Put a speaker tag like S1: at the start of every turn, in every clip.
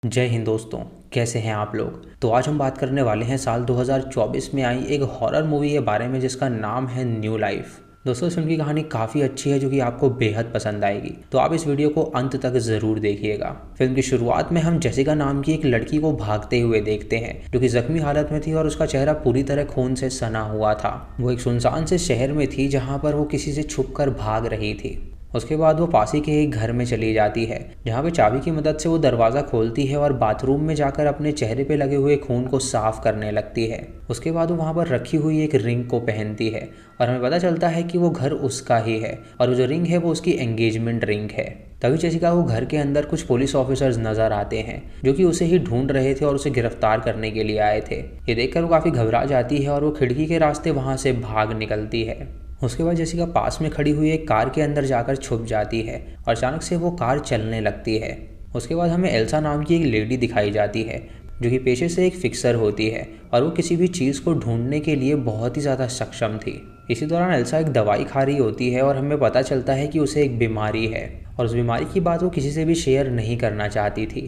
S1: जय हिंद दोस्तों। कैसे हैं आप लोग। तो आज हम बात करने वाले हैं साल 2024 में आई एक हॉरर मूवी के बारे में जिसका नाम है न्यू लाइफ। दोस्तों इस फिल्म की कहानी काफ़ी अच्छी है जो कि आपको बेहद पसंद आएगी, तो आप इस वीडियो को अंत तक ज़रूर देखिएगा। फिल्म की शुरुआत में हम जेसिका नाम की एक लड़की को भागते हुए देखते हैं जो कि जख्मी हालत में थी और उसका चेहरा पूरी तरह खून से सना हुआ था। वो एक सुनसान से शहर में थी जहाँ पर वो किसी से छुप कर भाग रही थी। उसके बाद वो पास ही के एक घर में चली जाती है जहाँ पे चाबी की मदद से वो दरवाज़ा खोलती है और बाथरूम में जाकर अपने चेहरे पे लगे हुए खून को साफ करने लगती है। उसके बाद वो वहाँ पर रखी हुई एक रिंग को पहनती है और हमें पता चलता है कि वो घर उसका ही है और वो जो रिंग है वो उसकी एंगेजमेंट रिंग है। तभी जेसिका को घर के अंदर कुछ पुलिस ऑफिसर्स नजर आते हैं जो कि उसे ही ढूंढ रहे थे और उसे गिरफ्तार करने के लिए आए थे। ये देखकर वो काफ़ी घबरा जाती है और वो खिड़की के रास्ते वहाँ से भाग निकलती है। उसके बाद जेसिका पास में खड़ी हुई एक कार के अंदर जाकर छुप जाती है और अचानक से वो कार चलने लगती है। उसके बाद हमें एल्सा नाम की एक लेडी दिखाई जाती है जो कि पेशे से एक फिक्सर होती है और वो किसी भी चीज़ को ढूंढने के लिए बहुत ही ज़्यादा सक्षम थी। इसी दौरान एल्सा एक दवाई खा रही होती है और हमें पता चलता है कि उसे एक बीमारी है और उस बीमारी की बात वो किसी से भी शेयर नहीं करना चाहती थी।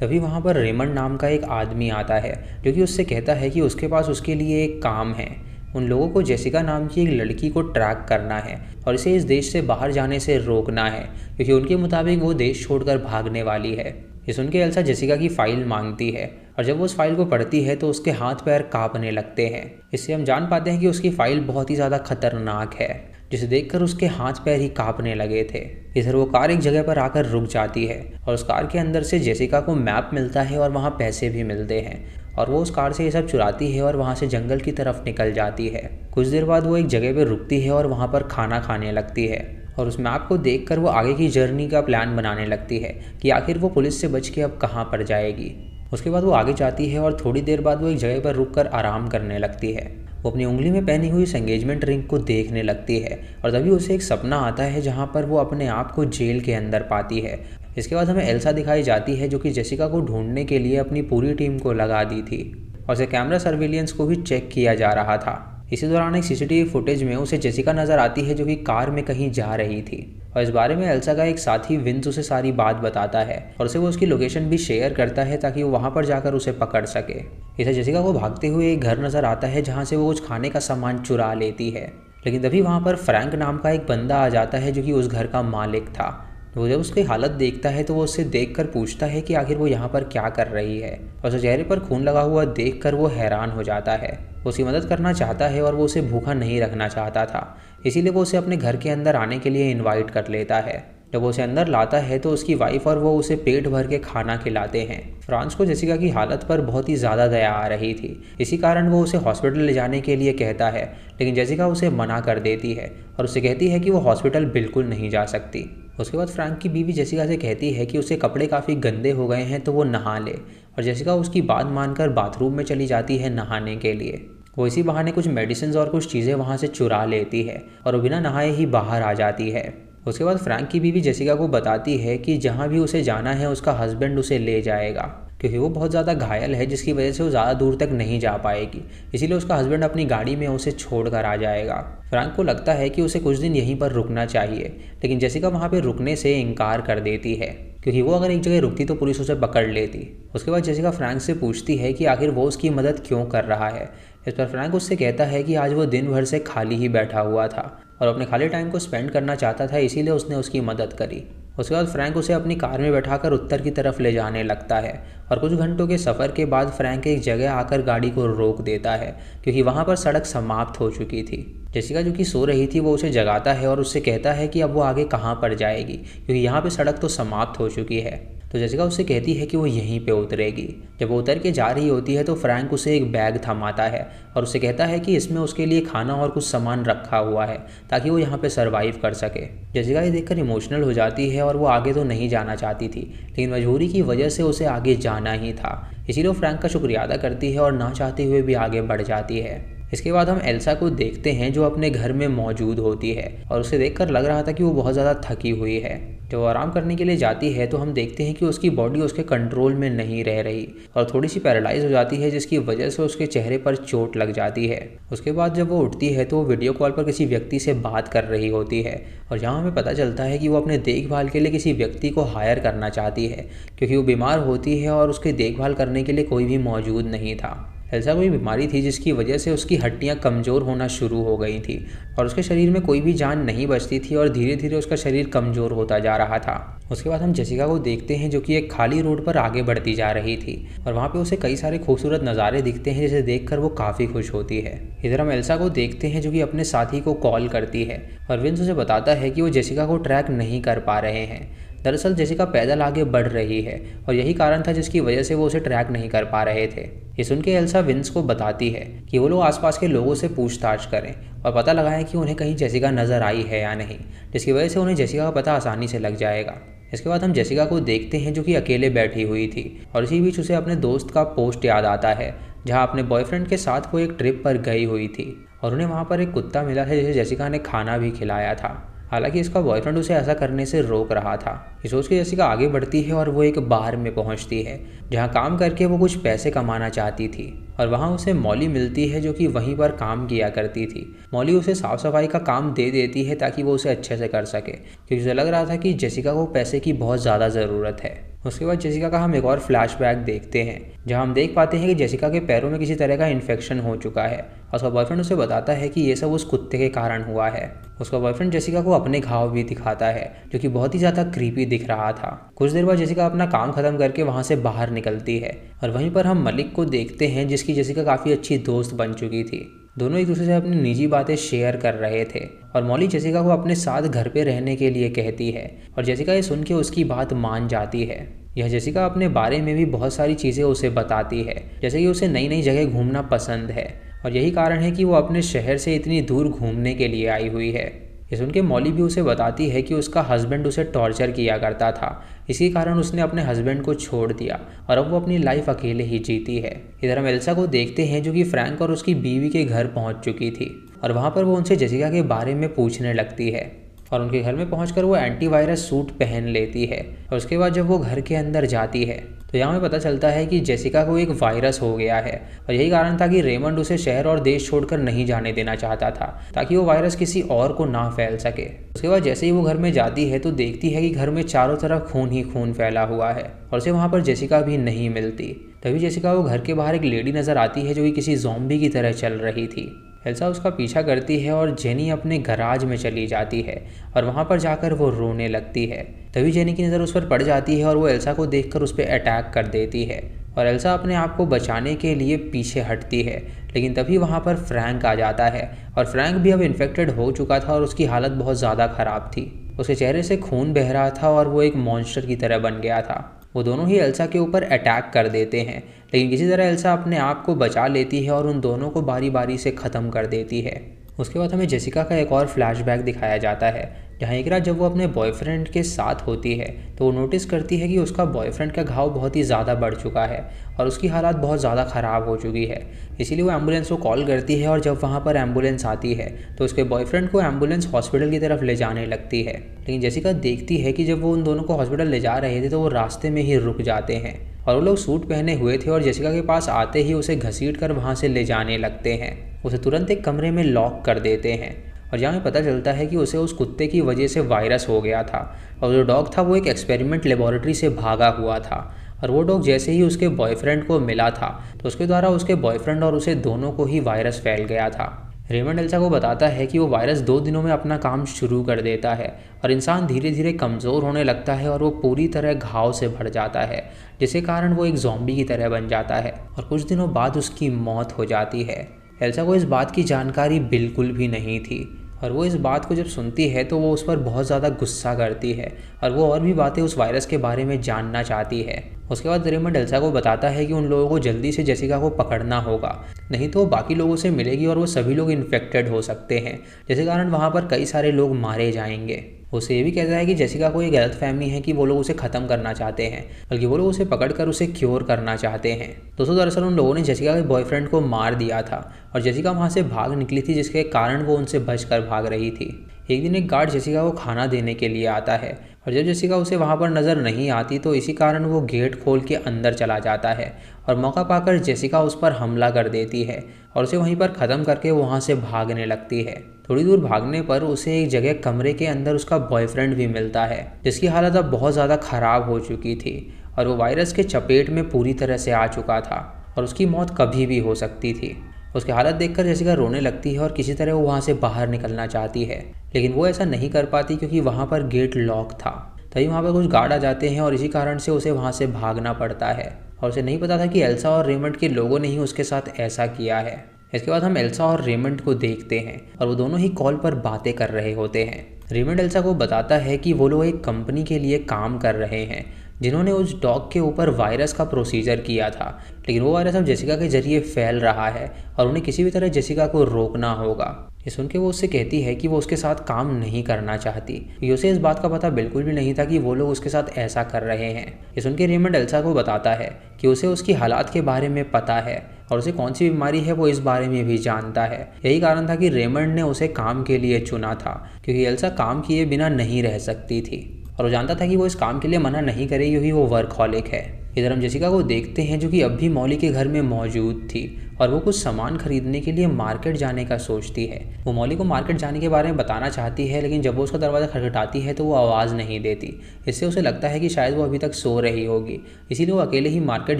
S1: तभी वहाँ पर रेमंड नाम का एक आदमी आता है जो कि उससे कहता है कि उसके पास उसके लिए एक काम है। उन लोगों को जेसिका नाम की एक लड़की को ट्रैक करना है और इसे इस देश से बाहर जाने से रोकना है क्योंकि उनके मुताबिक वो देश छोड़कर भागने वाली है। ये सुन के एल्सा जेसिका की फ़ाइल मांगती है और जब वो उस फाइल को पढ़ती है तो उसके हाथ पैर कांपने लगते हैं। इससे हम जान पाते हैं कि उसकी फ़ाइल बहुत ही ज़्यादा खतरनाक है, जिसे देखकर उसके हाथ पैर ही कांपने लगे थे। इधर वो कार एक जगह पर आकर रुक जाती है और उस कार के अंदर से जेसिका को मैप मिलता है और वहाँ पैसे भी मिलते हैं और वो उस कार से ये सब चुराती है और वहाँ से जंगल की तरफ निकल जाती है। कुछ देर बाद वो एक जगह पर रुकती है और वहाँ पर खाना खाने लगती है और उस मैप को देखकर वो आगे की जर्नी का प्लान बनाने लगती है कि आखिर वो पुलिस से बच के अब कहाँ पर जाएगी। उसके बाद वो आगे जाती है और थोड़ी देर बाद वो एक जगह पर रुककर आराम करने लगती है। वो अपनी उंगली में पहनी हुई इस एंगेजमेंट रिंग को देखने लगती है और तभी उसे एक सपना आता है जहाँ पर वो अपने आप को जेल के अंदर पाती है। इसके बाद हमें एल्सा दिखाई जाती है जो कि जेसिका को ढूंढने के लिए अपनी पूरी टीम को लगा दी थी और उसे कैमरा सर्विलियंस को भी चेक किया जा रहा था। इसी दौरान एक सीसीटीवी फुटेज में उसे जेसिका नजर आती है जो कि कार में कहीं जा रही थी और इस बारे में एल्सा का एक साथी विंस उसे सारी बात बताता है और उसे वो उसकी लोकेशन भी शेयर करता है ताकि वो वहाँ पर जाकर उसे पकड़ सके। इसे जेसिका को भागते हुए एक घर नजर आता है जहाँ से वो कुछ खाने का सामान चुरा लेती है, लेकिन तभी वहाँ पर फ्रैंक नाम का एक बंदा आ जाता है जो कि उस घर का मालिक था। वो जब उसकी हालत देखता है तो वो उससे देखकर पूछता है कि आखिर वो यहाँ पर क्या कर रही है और उसके चेहरे पर खून लगा हुआ देखकर वो हैरान हो जाता है। वो उसकी मदद करना चाहता है और वो उसे भूखा नहीं रखना चाहता था, इसीलिए वो उसे अपने घर के अंदर आने के लिए इनवाइट कर लेता है। जब वो उसे अंदर लाता है तो उसकी वाइफ और वो उसे पेट भर के खाना खिलाते हैं। फ्रांस को जेसिका की हालत पर बहुत ही ज़्यादा दया आ रही थी, इसी कारण वो उसे हॉस्पिटल ले जाने के लिए कहता है, लेकिन जेसिका उसे मना कर देती है और उसे कहती है कि वो हॉस्पिटल बिल्कुल नहीं जा सकती। उसके बाद फ्रैंक की बीवी जेसिका से कहती है कि उसे कपड़े काफ़ी गंदे हो गए हैं तो वो नहा ले और जेसिका उसकी बात मानकर बाथरूम में चली जाती है नहाने के लिए। वो इसी बहाने कुछ मेडिसिन और कुछ चीज़ें वहाँ से चुरा लेती है और वो बिना नहाए ही बाहर आ जाती है। उसके बाद फ्रैंक की बीवी जेसिका को बताती है कि जहाँ भी उसे जाना है उसका हस्बैंड उसे ले जाएगा क्योंकि वो बहुत ज़्यादा घायल है जिसकी वजह से वो ज़्यादा दूर तक नहीं जा पाएगी, इसीलिए उसका हस्बैंड अपनी गाड़ी में उसे छोड़ कर आ जाएगा। फ्रैंक को लगता है कि उसे कुछ दिन यहीं पर रुकना चाहिए, लेकिन जेसिका वहाँ पर रुकने से इनकार कर देती है क्योंकि वो अगर एक जगह रुकती तो पुलिस उसे पकड़ लेती। उसके बाद जेसिका फ्रैंक से पूछती है कि आखिर वो उसकी मदद क्यों कर रहा है। इस पर फ्रैंक उससे कहता है कि आज वो दिन भर से खाली ही बैठा हुआ था और अपने खाली टाइम को स्पेंड करना चाहता था, इसीलिए उसने उसकी मदद करी। उसके बाद फ्रैंक उसे अपनी कार में बैठाकर उत्तर की तरफ ले जाने लगता है और कुछ घंटों के सफ़र के बाद फ्रैंक एक जगह आकर गाड़ी को रोक देता है क्योंकि वहाँ पर सड़क समाप्त हो चुकी थी। जेसिका जो कि सो रही थी वो उसे जगाता है और उससे कहता है कि अब वो आगे कहाँ पर जाएगी क्योंकि यहाँ पर सड़क तो समाप्त हो चुकी है। तो जेसिका उससे कहती है कि वो यहीं पे उतरेगी। जब वो उतर के जा रही होती है तो फ्रैंक उसे एक बैग थमाता है और उसे कहता है कि इसमें उसके लिए खाना और कुछ सामान रखा हुआ है ताकि वो यहाँ पे सरवाइव कर सके। जेसिका ये देखकर इमोशनल हो जाती है और वो आगे तो नहीं जाना चाहती थी, लेकिन मजबूरी की वजह से उसे आगे जाना ही था, इसीलिए वो फ्रैंक का शुक्रिया अदा करती है और ना चाहते हुए भी आगे बढ़ जाती है। इसके बाद हम एल्सा को देखते हैं जो अपने घर में मौजूद होती है और उसे देखकर लग रहा था कि वो बहुत ज़्यादा थकी हुई है। जब वो आराम करने के लिए जाती है तो हम देखते हैं कि उसकी बॉडी उसके कंट्रोल में नहीं रह रही और थोड़ी सी पैरालाइज हो जाती है, जिसकी वजह से उसके चेहरे पर चोट लग जाती है। उसके बाद जब वो उठती है तो वो वीडियो कॉल पर किसी व्यक्ति से बात कर रही होती है और यहाँ हमें पता चलता है कि वो अपने देखभाल के लिए किसी व्यक्ति को हायर करना चाहती है, क्योंकि वो बीमार होती है और उसकी देखभाल करने के लिए कोई भी मौजूद नहीं था। एल्सा को एक बीमारी थी जिसकी वजह से उसकी हड्डियां कमज़ोर होना शुरू हो गई थी और उसके शरीर में कोई भी जान नहीं बचती थी और धीरे धीरे उसका शरीर कमज़ोर होता जा रहा था। उसके बाद हम जेसिका को देखते हैं जो कि एक खाली रोड पर आगे बढ़ती जा रही थी और वहाँ पे उसे कई सारे खूबसूरत नज़ारे दिखते हैं, जिसे देखकर वो काफ़ी खुश होती है। इधर हम एल्सा को देखते हैं जो कि अपने साथी को कॉल करती है और विंस उसे बताता है कि वो जेसिका को ट्रैक नहीं कर पा रहे हैं। दरअसल जेसिका पैदल आगे बढ़ रही है और यही कारण था जिसकी वजह से वो उसे ट्रैक नहीं कर पा रहे थे। ये सुन के एल्सा विंस को बताती है कि वो लोग आसपास के लोगों से पूछताछ करें और पता लगाएं कि उन्हें कहीं जेसिका नज़र आई है या नहीं, जिसकी वजह से उन्हें जेसिका का पता आसानी से लग जाएगा। इसके बाद हम जेसिका को देखते हैं जो कि अकेले बैठी हुई थी और इसी बीच उसे अपने दोस्त का पोस्ट याद आता है जहाँ अपने बॉयफ्रेंड के साथ वो एक ट्रिप पर गई हुई थी और उन्हें वहाँ पर एक कुत्ता मिला था जिसे जेसिका ने खाना भी खिलाया था। हालांकि इसका बॉयफ्रेंड उसे ऐसा करने से रोक रहा था। ये सोच के जेसिका आगे बढ़ती है और वो एक बार में पहुंचती है जहां काम करके वो कुछ पैसे कमाना चाहती थी और वहां उसे मॉली मिलती है जो कि वहीं पर काम किया करती थी। मॉली उसे साफ सफाई का काम दे देती है ताकि वो उसे अच्छे से कर सके, क्योंकि उसे लग रहा था कि जेसिका को पैसे की बहुत ज़्यादा ज़रूरत है। उसके बाद जेसिका का हम एक और फ्लैशबैक देखते हैं जहां हम देख पाते हैं कि जेसिका के पैरों में किसी तरह का इन्फेक्शन हो चुका है और उसका बॉयफ्रेंड उसे बताता है कि ये सब उस कुत्ते के कारण हुआ है। उसका बॉयफ्रेंड जेसिका को अपने घाव भी दिखाता है जो कि बहुत ही ज़्यादा क्रीपी दिख रहा था। कुछ देर बाद जेसिका अपना काम खत्म करके वहाँ से बाहर निकलती है और वहीं पर हम मलिक को देखते हैं जिसकी जेसिका काफ़ी अच्छी दोस्त बन चुकी थी। दोनों एक दूसरे से अपनी निजी बातें शेयर कर रहे थे और मॉली जेसिका को अपने साथ घर पे रहने के लिए कहती है और जेसिका ये सुन के उसकी बात मान जाती है। यह जेसिका अपने बारे में भी बहुत सारी चीज़ें उसे बताती है, जैसे कि उसे नई नई जगह घूमना पसंद है और यही कारण है कि वो अपने शहर से इतनी दूर घूमने के लिए आई हुई है। ये सुन के मॉली भी उसे बताती है कि उसका हस्बैंड उसे टॉर्चर किया करता था, इसी कारण उसने अपने हस्बैंड को छोड़ दिया और अब वो अपनी लाइफ अकेले ही जीती है। इधर हम एल्सा को देखते हैं जो कि फ्रैंक और उसकी बीवी के घर पहुंच चुकी थी और वहाँ पर वो उनसे जेसिका के बारे में पूछने लगती है और उनके घर में पहुंचकर वो एंटीवायरस सूट पहन लेती है और उसके बाद जब वो घर के अंदर जाती है तो यहाँ हमें पता चलता है कि जेसिका को एक वायरस हो गया है और यही कारण था कि रेमंड उसे शहर और देश छोड़कर नहीं जाने देना चाहता था ताकि वो वायरस किसी और को ना फैल सके। उसके बाद जैसे ही वो घर में जाती है तो देखती है कि घर में चारों तरफ खून ही खून फैला हुआ है और उसे वहाँ पर जेसिका भी नहीं मिलती। तभी जेसिका को घर के बाहर एक लेडी नज़र आती है जो कि किसी ज़ॉम्बी की तरह चल रही थी। एल्सा उसका पीछा करती है और जेनी अपने गराज में चली जाती है और वहाँ पर जाकर वो रोने लगती है। तभी जेनी की नज़र उस पर पड़ जाती है और वो एल्सा को देखकर उस पर अटैक कर देती है और एल्सा अपने आप को बचाने के लिए पीछे हटती है, लेकिन तभी वहाँ पर फ्रैंक आ जाता है और फ्रैंक भी अब इन्फेक्टेड हो चुका था और उसकी हालत बहुत ज़्यादा ख़राब थी। उसके चेहरे से खून बह रहा था और वो एक मॉन्स्टर की तरह बन गया था। वो दोनों ही एल्सा के ऊपर अटैक कर देते हैं, लेकिन किसी तरह एल्सा अपने आप को बचा लेती है और उन दोनों को बारी बारी से ख़त्म कर देती है। उसके बाद हमें जेसिका का एक और फ्लैशबैक दिखाया जाता है जहाँ एक रात जब वो अपने बॉयफ्रेंड के साथ होती है तो वो नोटिस करती है कि उसका बॉयफ्रेंड का घाव बहुत ही ज़्यादा बढ़ चुका है और उसकी हालत बहुत ज़्यादा ख़राब हो चुकी है। इसीलिए वो एम्बुलेंस को कॉल करती है और जब वहाँ पर एम्बुलेंस आती है तो उसके बॉयफ्रेंड को एम्बुलेंस हॉस्पिटल की तरफ ले जाने लगती है, लेकिन जेसिका देखती है कि जब वो उन दोनों को हॉस्पिटल ले जा रहे थे तो वो रास्ते में ही रुक जाते हैं और वो लोग सूट पहने हुए थे और जेसिका के पास आते ही उसे घसीट कर वहाँ से ले जाने लगते हैं। उसे तुरंत एक कमरे में लॉक कर देते हैं और जहाँ पता चलता है कि उसे उस कुत्ते की वजह से वायरस हो गया था और जो डॉग था वो एक एक्सपेरिमेंट लेबोरेटरी से भागा हुआ था और वो डॉग जैसे ही उसके बॉयफ्रेंड को मिला था तो उसके द्वारा उसके बॉयफ्रेंड और उसे दोनों को ही वायरस फैल गया था। रेमंड एल्सा को बताता है कि वो वायरस 2 दिनों में अपना काम शुरू कर देता है और इंसान धीरे धीरे कमज़ोर होने लगता है और वो पूरी तरह घाव से भर जाता है, जिसके कारण वो एक ज़ॉम्बी की तरह बन जाता है और कुछ दिनों बाद उसकी मौत हो जाती है। एल्सा को इस बात की जानकारी बिल्कुल भी नहीं थी और वो इस बात को जब सुनती है तो वो उस पर बहुत ज़्यादा गुस्सा करती है और वो और भी बातें उस वायरस के बारे में जानना चाहती है। उसके बाद रेमंड एल्सा को बताता है कि उन लोगों को जल्दी से जेसिका को पकड़ना होगा, नहीं तो वो बाकी लोगों से मिलेगी और वो सभी लोग इन्फेक्टेड हो सकते हैं, जिसके कारण वहाँ पर कई सारे लोग मारे जाएंगे। उसे ये भी कहता है कि जेसिका को ये गलतफहमी है कि वो लोग उसे ख़त्म करना चाहते हैं, बल्कि वो लोग उसे पकड़कर उसे क्योर करना चाहते हैं। दोस्तों दरअसल उन लोगों ने जेसिका के बॉयफ्रेंड को मार दिया था और जेसिका वहाँ से भाग निकली थी, जिसके कारण वो उनसे बचकर भाग रही थी। एक दिन एक गार्ड जेसिका को खाना देने के लिए आता है और जब जेसिका उसे वहाँ पर नज़र नहीं आती तो इसी कारण वो गेट खोल के अंदर चला जाता है और मौका पाकर जेसिका उस पर हमला कर देती है और उसे वहीं पर ख़त्म करके वहाँ से भागने लगती है। थोड़ी दूर भागने पर उसे एक जगह कमरे के अंदर उसका बॉयफ्रेंड भी मिलता है जिसकी हालत अब बहुत ज़्यादा ख़राब हो चुकी थी और वो वायरस के चपेट में पूरी तरह से आ चुका था और उसकी मौत कभी भी हो सकती थी। उसकी हालत देखकर जेसिका रोने लगती है और किसी तरह वो वहाँ से बाहर निकलना चाहती है, लेकिन वो ऐसा नहीं कर पाती क्योंकि वहाँ पर गेट लॉक था। तभी वहाँ पर कुछ गार्ड आ जाते हैं और इसी कारण से उसे वहाँ से भागना पड़ता है और उसे नहीं पता था कि एल्सा और रेमंड के लोगों ने ही उसके साथ ऐसा किया है। इसके बाद हम एल्सा और रेमंड को देखते हैं और वो दोनों ही कॉल पर बातें कर रहे होते हैं। रेमंड एल्सा को बताता है कि वो लोग एक कंपनी के लिए काम कर रहे हैं जिन्होंने उस डॉग के ऊपर वायरस का प्रोसीजर किया था, लेकिन वो वायरस अब जेसिका के जरिए फैल रहा है और उन्हें किसी भी तरह जेसिका को रोकना होगा। ये सुन के वो उससे कहती है कि वो उसके साथ काम नहीं करना चाहती क्योंकि उसे इस बात का पता बिल्कुल भी नहीं था कि वो लोग उसके साथ ऐसा कर रहे हैं। ये सुन के रेमंड एल्सा को बताता है कि उसे उसकी हालात के बारे में पता है और उसे कौन सी बीमारी है वो इस बारे में भी जानता है। यही कारण था कि रेमंड ने उसे काम के लिए चुना था क्योंकि एल्सा काम किए बिना नहीं रह सकती थी और वो जानता था कि वो इस काम के लिए मना नहीं करेगी क्योंकि वो वर्कहॉलिक है। इधर हम जेसिका को देखते हैं जो कि अब भी मॉली के घर में मौजूद थी और वो कुछ सामान खरीदने के लिए मार्केट जाने का सोचती है। वो मॉली को मार्केट जाने के बारे में बताना चाहती है, लेकिन जब वो उसका दरवाज़ा खटखटाती है तो वो आवाज़ नहीं देती। इससे उसे लगता है कि शायद वो अभी तक सो रही होगी, इसीलिए वो अकेले ही मार्केट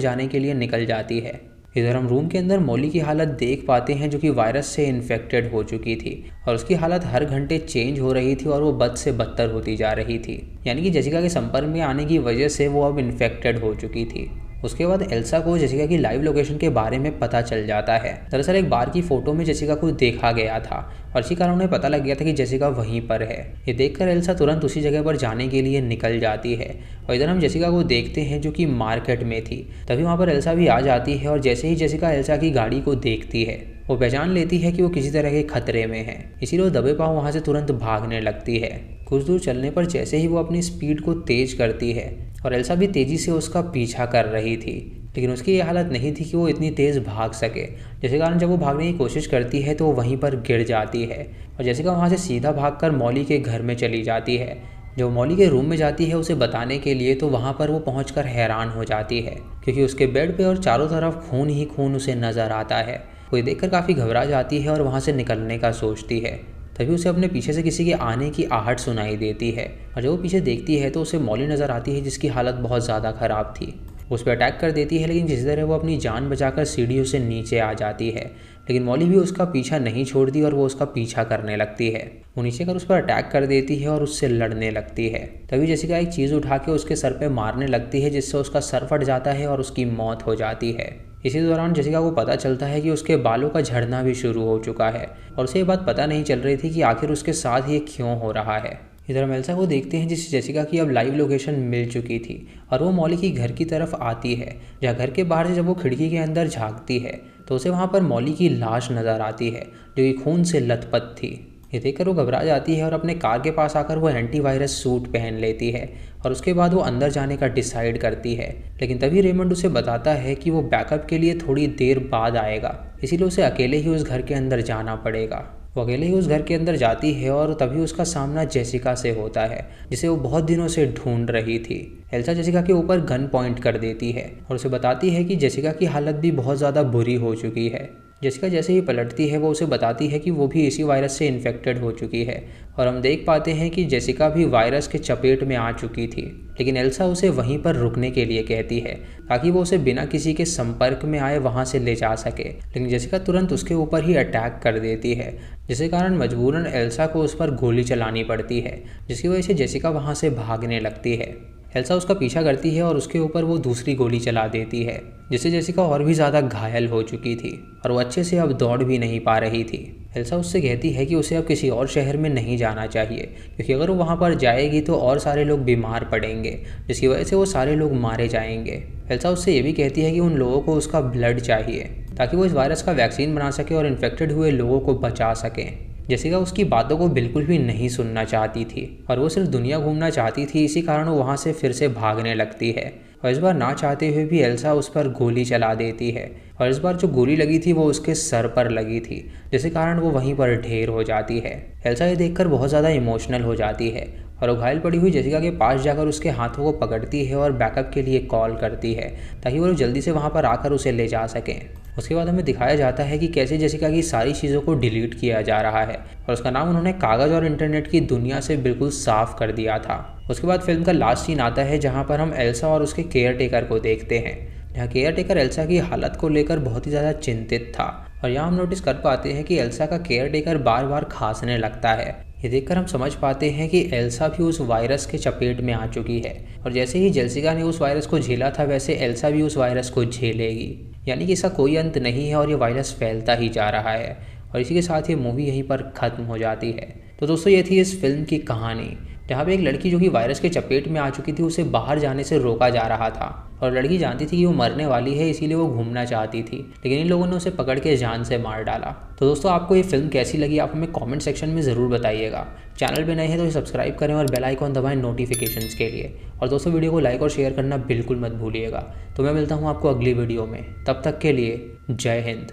S1: जाने के लिए निकल जाती है। इधर हम रूम के अंदर मॉली की हालत देख पाते हैं जो कि वायरस से इन्फेक्टेड हो चुकी थी और उसकी हालत हर घंटे चेंज हो रही थी और वो बद से बदतर होती जा रही थी, यानी कि जेसिका के संपर्क में आने की वजह से वो अब इन्फेक्टेड हो चुकी थी। उसके बाद एल्सा को जेसिका की लाइव लोकेशन के बारे में पता चल जाता है। दरअसल एक बार की फोटो में जेसिका को देखा गया था और इसी कारण उन्हें पता लग गया था कि जेसिका वहीं पर है। ये देखकर एल्सा तुरंत उसी जगह पर जाने के लिए निकल जाती है और इधर हम जेसिका को देखते हैं जो कि मार्केट में थी। तभी वहाँ पर एल्सा भी आ जाती है और जैसे ही जेसिका एल्सा की गाड़ी को देखती है वो पहचान लेती है कि वो किसी तरह के खतरे में है, इसीलिए वो दबे पाँव वहाँ से तुरंत भागने लगती है। कुछ दूर चलने पर जैसे ही वो अपनी स्पीड को तेज करती है और एल्सा भी तेज़ी से उसका पीछा कर रही थी, लेकिन उसकी ये हालत नहीं थी कि वो इतनी तेज़ भाग सके, जिसके कारण जब वो भागने की कोशिश करती है तो वो वहीं पर गिर जाती है और जेसिका वहाँ से सीधा भागकर मॉली के घर में चली जाती है। जब मॉली के रूम में जाती है उसे बताने के लिए तो वहाँ पर वो पहुँचकर हैरान हो जाती है क्योंकि उसके बेड पे और चारों तरफ खून ही खून उसे नज़र आता है। वो देखकर काफ़ी घबरा जाती है और वहाँ से निकलने का सोचती है। तभी उसे अपने पीछे से किसी के आने की आहट सुनाई देती है और जब वो पीछे देखती है तो उसे मॉली नज़र आती है जिसकी हालत बहुत ज़्यादा ख़राब थी। उस पर अटैक कर देती है, लेकिन जिस तरह वो अपनी जान बचाकर सीढ़ियों से नीचे आ जाती है, लेकिन मॉली भी उसका पीछा नहीं छोड़ती और वो उसका पीछा करने लगती है। वो नीचे कर उस पर अटैक कर देती है और उससे लड़ने लगती है। तभी जेसिका एक चीज़ उठा के उसके सर पे मारने लगती है जिससे उसका सर फट जाता है और उसकी मौत हो जाती है। इसी दौरान जेसिका को पता चलता है कि उसके बालों का झड़ना भी शुरू हो चुका है और उसे ये बात पता नहीं चल रही थी कि आखिर उसके साथ ये क्यों हो रहा है। इधर हम एल्सा को देखते हैं जिससे जेसिका की अब लाइव लोकेशन मिल चुकी थी और वो मॉली की घर की तरफ आती है, जहाँ घर के बाहर से जब वो खिड़की के अंदर झांकती है तो उसे वहाँ पर मॉली की लाश नज़र आती है जो कि खून से लथपथ थी। ये देखकर वो घबरा जाती है और अपने कार के पास आकर वो एंटीवायरस सूट पहन लेती है और उसके बाद वो अंदर जाने का डिसाइड करती है, लेकिन तभी रेमंड उसे बताता है कि वो बैकअप के लिए थोड़ी देर बाद आएगा, इसीलिए उसे अकेले ही उस घर के अंदर जाना पड़ेगा। वो अकेले ही उस घर के अंदर जाती है और तभी उसका सामना जेसिका से होता है जिसे वो बहुत दिनों से ढूंढ रही थी। एल्सा जेसिका के ऊपर गन पॉइंट कर देती है और उसे बताती है कि जेसिका की हालत भी बहुत ज़्यादा बुरी हो चुकी है। जेसिका जैसे ही पलटती है वो उसे बताती है कि वो भी इसी वायरस से इन्फेक्टेड हो चुकी है और हम देख पाते हैं कि जेसिका भी वायरस के चपेट में आ चुकी थी, लेकिन एल्सा उसे वहीं पर रुकने के लिए कहती है ताकि वो उसे बिना किसी के संपर्क में आए वहाँ से ले जा सके, लेकिन जेसिका तुरंत उसके ऊपर ही अटैक कर देती है जिसके कारण मजबूरन एल्सा को उस पर गोली चलानी पड़ती है, जिसकी वजह से जेसिका वहाँ से भागने लगती है। एल्सा उसका पीछा करती है और उसके ऊपर वो दूसरी गोली चला देती है जिससे जेसिका और भी ज़्यादा घायल हो चुकी थी और वो अच्छे से अब दौड़ भी नहीं पा रही थी। एल्सा उससे कहती है कि उसे अब किसी और शहर में नहीं जाना चाहिए क्योंकि अगर वो वहाँ पर जाएगी तो और सारे लोग बीमार पड़ेंगे जिसकी वजह से वो सारे लोग मारे जाएंगे। एल्सा उससे ये भी कहती है कि उन लोगों को उसका ब्लड चाहिए ताकि वो इस वायरस का वैक्सीन बना सके और इन्फेक्टेड हुए लोगों को बचा सकें। जेसिका उसकी बातों को बिल्कुल भी नहीं सुनना चाहती थी और वो सिर्फ दुनिया घूमना चाहती थी, इसी कारण वो वहाँ से फिर से भागने लगती है और इस बार ना चाहते हुए भी एल्सा उस पर गोली चला देती है और इस बार जो गोली लगी थी वो उसके सर पर लगी थी, जिसके कारण वो वहीं पर ढेर हो जाती है। एल्सा ये देखकर बहुत ज़्यादा इमोशनल हो जाती है और वो घायल पड़ी हुई जेसिका के पास जाकर उसके हाथों को पकड़ती है और बैकअप के लिए कॉल करती है ताकि वो लोग जल्दी से वहाँ पर आकर उसे ले जा सकें। उसके बाद हमें दिखाया जाता है कि कैसे जेसिका की सारी चीज़ों को डिलीट किया जा रहा है और उसका नाम उन्होंने कागज़ और इंटरनेट की दुनिया से बिल्कुल साफ कर दिया था। उसके बाद फिल्म का लास्ट सीन आता है जहाँ पर हम एल्सा और उसके केयर टेकर को देखते हैं, जहाँ केयर टेकर एल्सा की हालत को लेकर बहुत ही ज़्यादा चिंतित था। और यहाँ हम नोटिस कर पाते हैं कि एल्सा का केयर टेकर बार बार खांसने लगता है। ये देखकर हम समझ पाते हैं कि एल्सा भी उस वायरस के चपेट में आ चुकी है और जैसे ही जेसिका ने उस वायरस को झेला था वैसे एल्सा भी उस वायरस को झेलेगी। यानी कि इसका कोई अंत नहीं है और ये वायरस फैलता ही जा रहा है। और इसी के साथ ये मूवी यहीं पर ख़त्म हो जाती है। तो दोस्तों ये थी इस फिल्म की कहानी, जहाँ पे एक लड़की जो कि वायरस के चपेट में आ चुकी थी उसे बाहर जाने से रोका जा रहा था और लड़की जानती थी कि वो मरने वाली है, इसीलिए वो घूमना चाहती थी, लेकिन इन लोगों ने उसे पकड़ के जान से मार डाला। तो दोस्तों आपको ये फिल्म कैसी लगी आप हमें कमेंट सेक्शन में ज़रूर बताइएगा। चैनल पे नए हैं तो सब्सक्राइब करें और बेल आइकॉन दबाएं नोटिफिकेशंस के लिए। और दोस्तों वीडियो को लाइक और शेयर करना बिल्कुल मत भूलिएगा। तो मैं मिलता हूँ आपको अगली वीडियो में, तब तक के लिए जय हिंद।